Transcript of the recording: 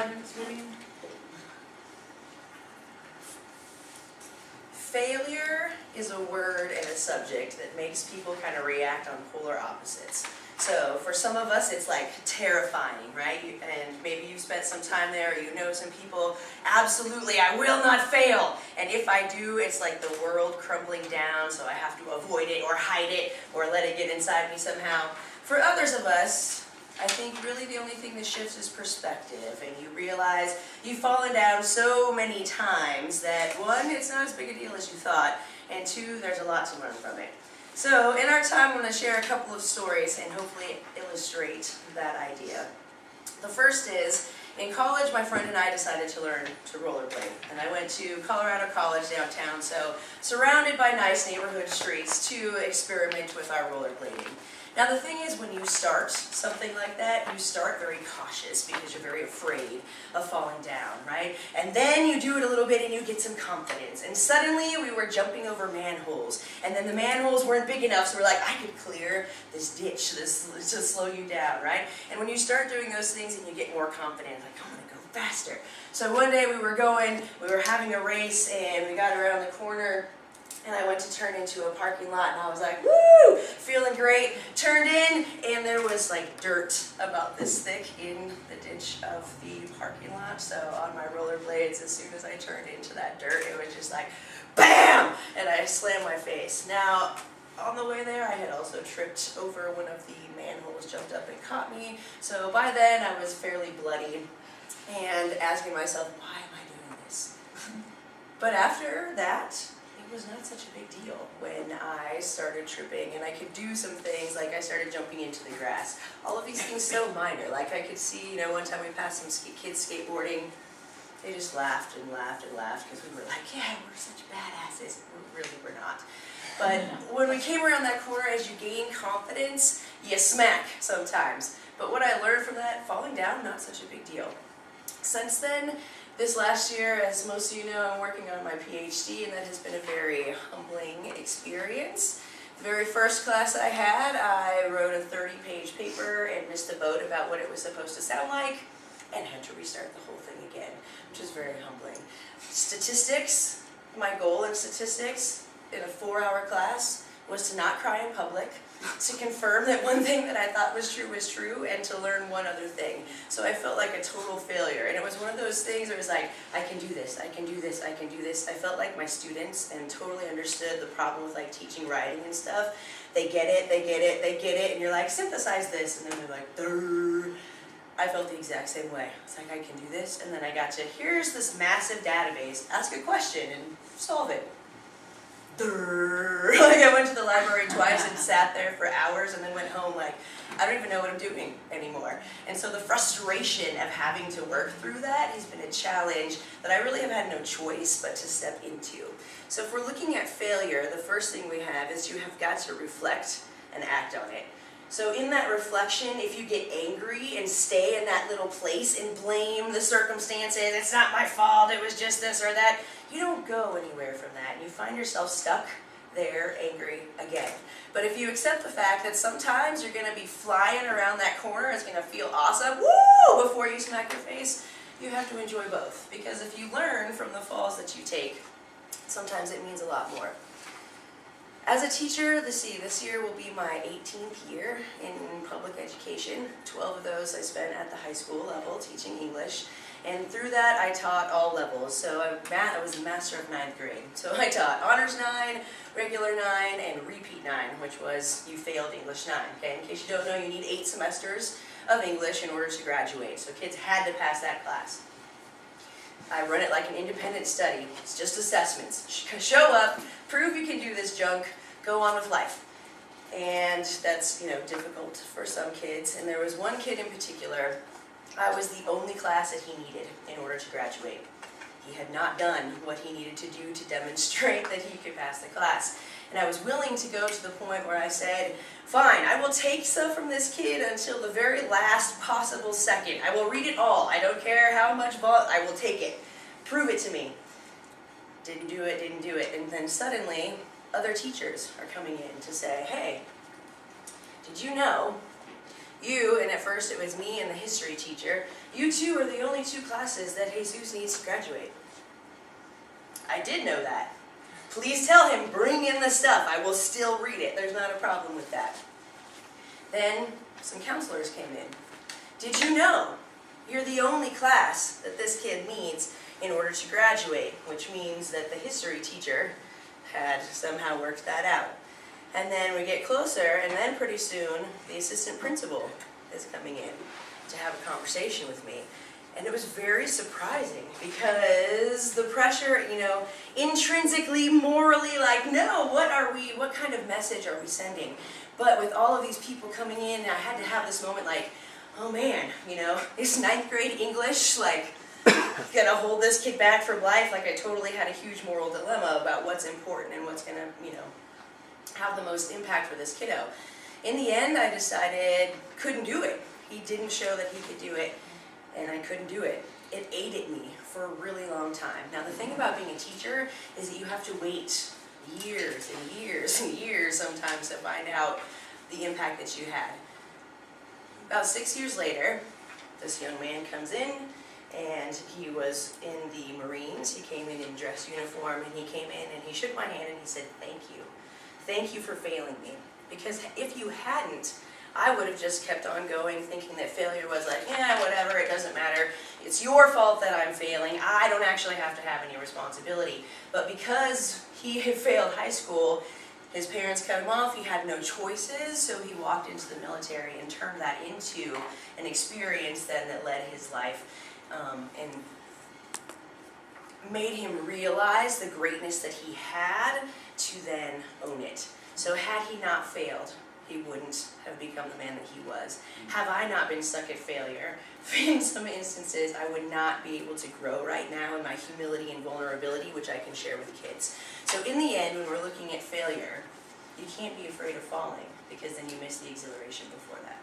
5 minutes maybe? Failure is a word and a subject that makes people kind of react on polar opposites. So for some of us it's like terrifying, right? And maybe you've spent some time there, or you know some people, absolutely, I will not fail. And if I do, it's like the world crumbling down, so I have to avoid it or hide it or let it get inside me somehow. For others of us, I think really the only thing that shifts is perspective, and you realize you've fallen down so many times that one, it's not as big a deal as you thought, and two, there's a lot to learn from it. So in our time, I'm going to share a couple of stories and hopefully illustrate that idea. The first is, in college, my friend and I decided to learn to rollerblade, and I went to Colorado College downtown, so surrounded by nice neighborhood streets to experiment with our rollerblading. Now the thing is, when you start something like that, you start very cautious because you're very afraid of falling down, right? And then you do it a little bit and you get some confidence. And suddenly we were jumping over manholes. And then the manholes weren't big enough, so we're like, I could clear this ditch to slow you down, right? And when you start doing those things and you get more confident, like, I'm gonna go faster. So one day we were having a race, and we got around the corner, and I went to turn into a parking lot, and I was like, woo, feeling great. Turned in, and there was like dirt about this thick in the ditch of the parking lot. So on my rollerblades, as soon as I turned into that dirt, it was just like, BAM! And I slammed my face. Now, on the way there, I had also tripped over one of the manholes, jumped up and caught me. So by then, I was fairly bloody and asking myself, why am I doing this? But after that, it was not such a big deal when I started tripping and I could do some things, like I started jumping into the grass. All of these things so minor. Like I could see, one time we passed some kids skateboarding. They just laughed and laughed and laughed because we were like, yeah, we're such badasses. Really, we're not. But when we came around that corner, as you gain confidence, you smack sometimes. But what I learned from that, falling down, not such a big deal. Since then, this last year, as most of you know, I'm working on my PhD, and that has been a very humbling experience. The very first class I had, I wrote a 30-page paper and missed the boat about what it was supposed to sound like, and had to restart the whole thing again, which is very humbling. Statistics, my goal in statistics in a 4-hour class was to not cry in public, to confirm that one thing that I thought was true, and to learn one other thing. So I felt like a total failure, and it was one of those things where it was like, I can do this, I can do this, I can do this. I felt like my students, and totally understood the problem with like teaching writing and stuff. They get it, they get it, they get it, and you're like, synthesize this, and then they're like, durr. I felt the exact same way. It's like, I can do this, and then I got to, here's this massive database, ask a question and solve it. Like I went to the library twice and sat there for hours and then went home like, I don't even know what I'm doing anymore. And so the frustration of having to work through that has been a challenge that I really have had no choice but to step into. So if we're looking at failure, the first thing we have is you have got to reflect and act on it. So in that reflection, if you get angry and stay in that little place and blame the circumstances, it's not my fault, it was just this or that, you don't go anywhere from that, and you find yourself stuck there, angry again. But if you accept the fact that sometimes you're going to be flying around that corner, it's going to feel awesome, woo, before you smack your face, you have to enjoy both. Because if you learn from the falls that you take, sometimes it means a lot more. As a teacher, this year will be my 18th year in public education. 12 of those I spent at the high school level teaching English. And through that, I taught all levels. So I was a master of 9th grade. So I taught Honors 9, Regular 9, and Repeat 9, which was you failed English 9. Okay? In case you don't know, you need 8 semesters of English in order to graduate. So kids had to pass that class. I run it like an independent study. It's just assessments. Show up, prove you can do this junk, go on with life. And that's, difficult for some kids. And there was one kid in particular, I was the only class that he needed in order to graduate. He had not done what he needed to do to demonstrate that he could pass the class. And I was willing to go to the point where I said, fine, I will take stuff from this kid until the very last possible second. I will read it all. I don't care how much I will take it. Prove it to me. Didn't do it, didn't do it. And then suddenly, other teachers are coming in to say, hey, did you know You, and at first it was me and the history teacher, you two are the only two classes that Jesus needs to graduate. I did know that. Please tell him, bring in the stuff. I will still read it. There's not a problem with that. Then some counselors came in. Did you know you're the only class that this kid needs in order to graduate? Which means that the history teacher had somehow worked that out. And then we get closer, and then pretty soon the assistant principal is coming in to have a conversation with me. And it was very surprising because the pressure, intrinsically, morally, like, no, what kind of message are we sending? But with all of these people coming in, I had to have this moment like, oh man, is 9th grade English, like, gonna hold this kid back for life? Like, I totally had a huge moral dilemma about what's important and what's gonna, have the most impact for this kiddo. In the end, I decided, couldn't do it. He didn't show that he could do it, and I couldn't do it. It ate at me for a really long time. Now, the thing about being a teacher is that you have to wait years and years and years sometimes to find out the impact that you had. About 6 years later, this young man comes in, and he was in the Marines. He came in dress uniform, and he came in and he shook my hand and he said, thank you. Thank you for failing me. Because if you hadn't, I would have just kept on going thinking that failure was like, yeah, whatever, it doesn't matter. It's your fault that I'm failing. I don't actually have to have any responsibility. But because he had failed high school, his parents cut him off, he had no choices, so he walked into the military and turned that into an experience then that led his life and made him realize the greatness that he had to then own it. So had he not failed, he wouldn't have become the man that he was. Have I not been stuck at failure, in some instances I would not be able to grow right now in my humility and vulnerability, which I can share with kids. So in the end, when we're looking at failure, you can't be afraid of falling, because then you miss the exhilaration before that.